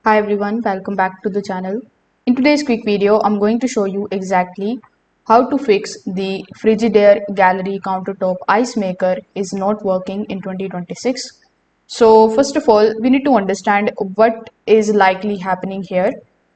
Hi everyone, welcome back to the channel. In today's quick video, I'm going to show you exactly how to fix the Frigidaire gallery countertop ice maker is not working in 2026. So first of all, we need to understand what is likely happening here.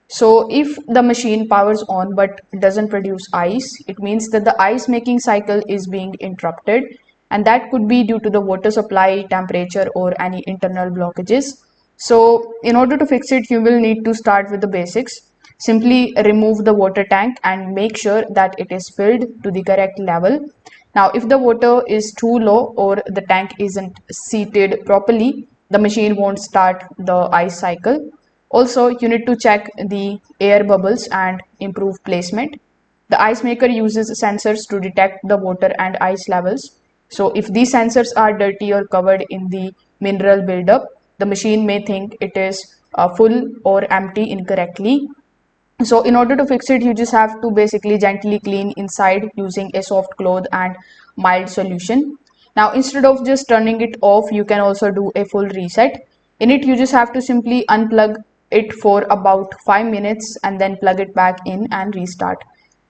So if the machine powers on but doesn't produce ice, it means that the ice making cycle is being interrupted, and that could be due to the water supply, temperature, or any internal blockages. So in order to fix it, you will need to start with the basics. Simply remove the water tank and make sure that it is filled to the correct level. Now, if the water is too low or the tank isn't seated properly, the machine won't start the ice cycle. Also, you need to check the air bubbles and improve placement. The ice maker uses sensors to detect the water and ice levels. So if these sensors are dirty or covered in the mineral buildup, the machine may think it is full or empty incorrectly. So in order to fix it, you just have to basically gently clean inside using a soft cloth and mild solution. Now instead of just turning it off, you can also do a full reset. In it, you just have to simply unplug it for about 5 minutes and then plug it back in and restart.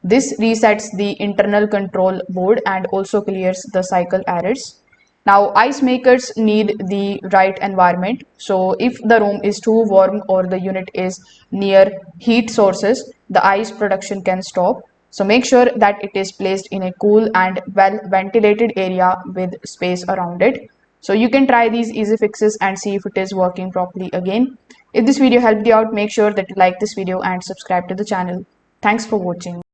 This resets the internal control board and also clears the cycle errors. Now, ice makers need the right environment. So, if the room is too warm or the unit is near heat sources, the ice production can stop. So, make sure that it is placed in a cool and well ventilated area with space around it. So, you can try these easy fixes and see if it is working properly again. If this video helped you out, make sure that you like this video and subscribe to the channel. Thanks for watching.